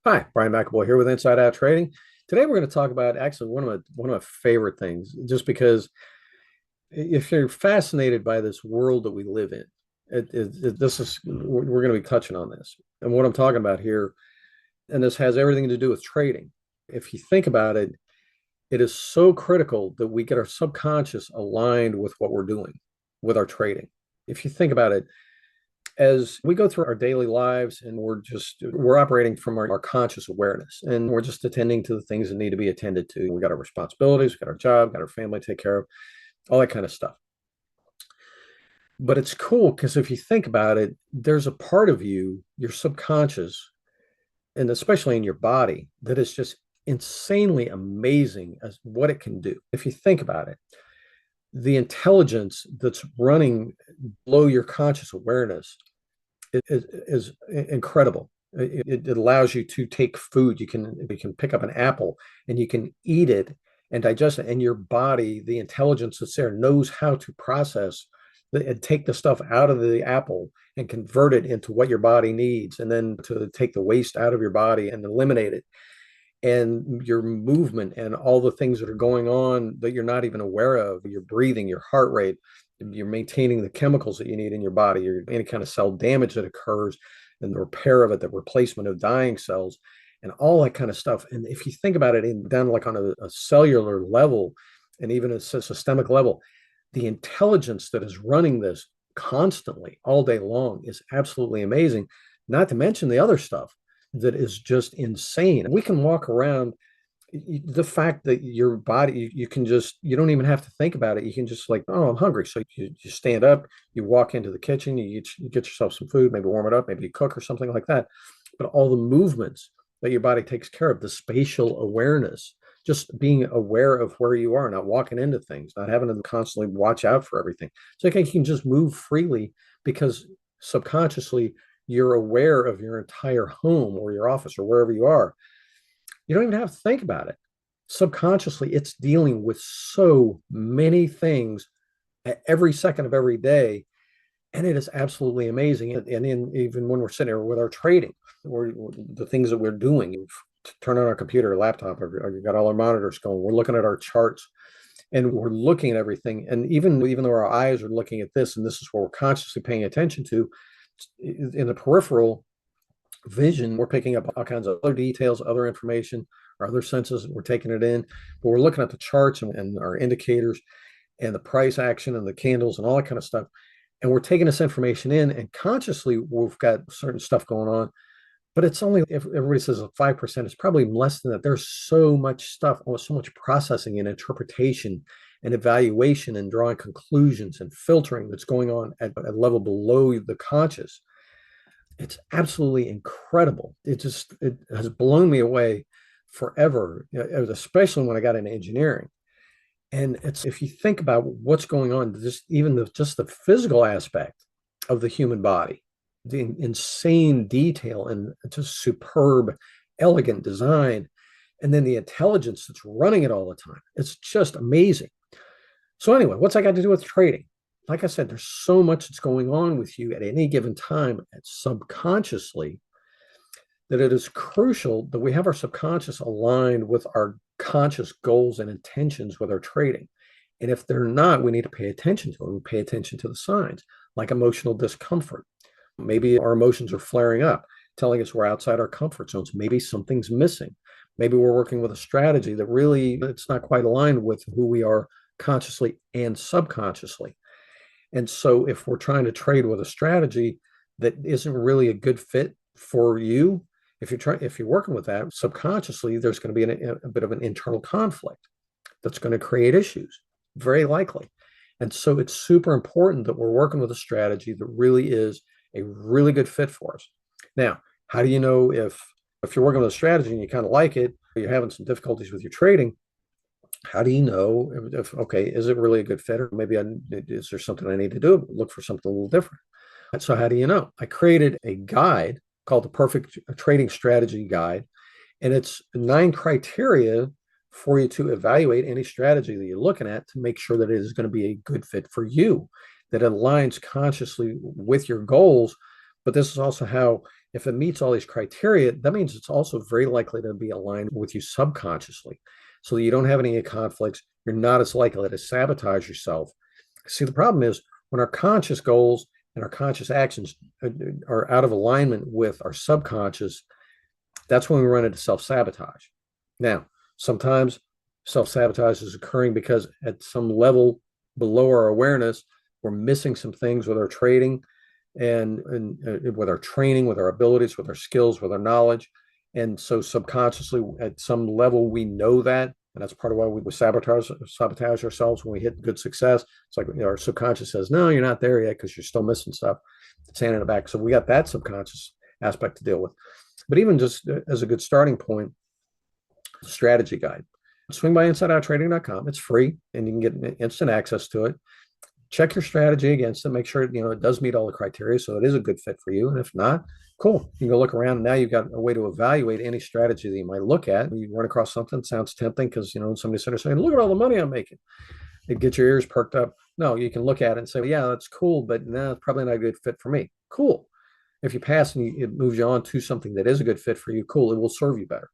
Hi, Brian McAboy here with Inside Out Trading. Today we're going to talk about actually one of my favorite things, just because if you're fascinated by this world that we live in, this is we're going to be touching on this. And what I'm talking about here, and this has everything to do with trading. If you think about it, it is so critical that we get our subconscious aligned with what we're doing with our trading. If you think about it, as we go through our daily lives and we're operating from our conscious awareness, and we're just attending to the things that need to be attended to. We got our responsibilities, we got our job, got our family to take care of, all that kind of stuff. But it's cool because if you think about it, there's a part of you, your subconscious, and especially in your body, that is just insanely amazing as what it can do. If you think about it, the intelligence that's running below your conscious awareness is incredible. It allows you to take food. You can pick up an apple and you can eat it and digest it. And your body, the intelligence that's there, knows how to process and take the stuff out of the apple and convert it into what your body needs, and then to take the waste out of your body and eliminate it. And your movement and all the things that are going on that you're not even aware of, your breathing, your heart rate, you're maintaining the chemicals that you need in your body, or any kind of cell damage that occurs, and the repair of it, the replacement of dying cells, and all that kind of stuff. And if you think about it down like on a cellular level, and even a systemic level, the intelligence that is running this constantly all day long is absolutely amazing. Not to mention the other stuff that is just insane. We can walk around, the fact that your body, you can just, you don't even have to think about it. You can just like, oh, I'm hungry. So you stand up, you walk into the kitchen, you get yourself some food, maybe warm it up, maybe you cook or something like that. But all the movements that your body takes care of, the spatial awareness, just being aware of where you are, not walking into things, not having to constantly watch out for everything. So you can just move freely because subconsciously you're aware of your entire home or your office or wherever you are. You don't even have to think about it. Subconsciously, it's dealing with so many things at every second of every day. And it is absolutely amazing. Even when we're sitting here with our trading, or the things that we're doing, turn on our computer or laptop, or you got all our monitors going, we're looking at our charts and we're looking at everything. And even though our eyes are looking at this, and this is what we're consciously paying attention to, in the peripheral vision, we're picking up all kinds of other details, other information, our other senses, we're taking it in, but we're looking at the charts and our indicators and the price action and the candles and all that kind of stuff. And we're taking this information in, and consciously we've got certain stuff going on, but it's only, if everybody says 5%, it's probably less than that. There's so much stuff, so much processing and interpretation and evaluation and drawing conclusions and filtering that's going on at a level below the conscious. It's absolutely incredible. It has blown me away forever, especially when I got into engineering. And it's, if you think about what's going on, just the physical aspect of the human body, the insane detail and just superb, elegant design, and then the intelligence that's running it all the time. It's just amazing. So anyway, what's that got to do with trading? Like I said, there's so much that's going on with you at any given time, subconsciously, that it is crucial that we have our subconscious aligned with our conscious goals and intentions with our trading. And if they're not, we need to pay attention to them. We pay attention to the signs, like emotional discomfort. Maybe our emotions are flaring up, telling us we're outside our comfort zones. Maybe something's missing. Maybe we're working with a strategy that really, it's not quite aligned with who we are consciously and subconsciously. And so if we're trying to trade with a strategy that isn't really a good fit for you, if you're working with that subconsciously, there's going to be a bit of an internal conflict that's going to create issues, very likely. And so it's super important that we're working with a strategy that really is a really good fit for us. Now, how do you know if you're working with a strategy and you kind of like it, or you're having some difficulties with your trading? How do you know if okay, is it really a good fit, or maybe is there something I need to do? Look for something a little different. So how do you know? I created a guide called the Perfect Trading Strategy Guide, and it's 9 criteria for you to evaluate any strategy that you're looking at to make sure that it is going to be a good fit for you, that aligns consciously with your goals. But this is also how If it meets all these criteria, that means it's also very likely to be aligned with you subconsciously. So that you don't have any conflicts. You're not as likely to sabotage yourself. See, the problem is when our conscious goals and our conscious actions are out of alignment with our subconscious, that's when we run into self-sabotage. Now, sometimes self-sabotage is occurring because at some level below our awareness, we're missing some things with our trading and with our training, with our abilities, with our skills, with our knowledge. And so subconsciously, at some level, we know that. And that's part of why we sabotage ourselves when we hit good success. It's like, our subconscious says, no, you're not there yet because you're still missing stuff. It's hand in the back. So we got that subconscious aspect to deal with. But even just as a good starting point, strategy guide. Swing by InsideOutTrading.com. It's free and you can get instant access to it. Check your strategy against it. Make sure it does meet all the criteria, so it is a good fit for you. And if not, cool. You can go look around. Now you've got a way to evaluate any strategy that you might look at. You run across something that sounds tempting because somebody's sitting there saying, "Look at all the money I'm making." It gets your ears perked up. No, you can look at it and say, "Yeah, that's cool, but no, it's probably not a good fit for me." Cool. If you pass and it moves you on to something that is a good fit for you, cool. It will serve you better.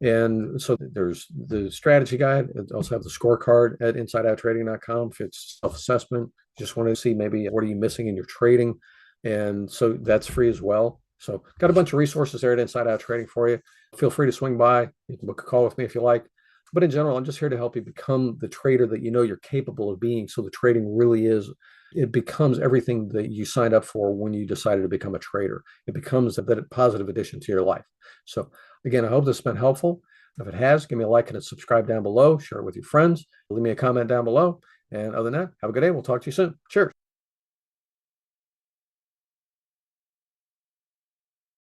And so there's the strategy guide. It also have the scorecard at insideouttrading.com. If it's self-assessment, just want to see maybe what are you missing in your trading. And so that's free as well. So got a bunch of resources there at Inside Out Trading for you. Feel free to swing by. You can book a call with me if you like. But in general, I'm just here to help you become the trader that you're capable of being. So the trading really is, it becomes everything that you signed up for when you decided to become a trader. It becomes a positive addition to your life. So again, I hope this has been helpful. If it has, give me a like and a subscribe down below. Share it with your friends. Leave me a comment down below. And other than that, have a good day. We'll talk to you soon. Cheers.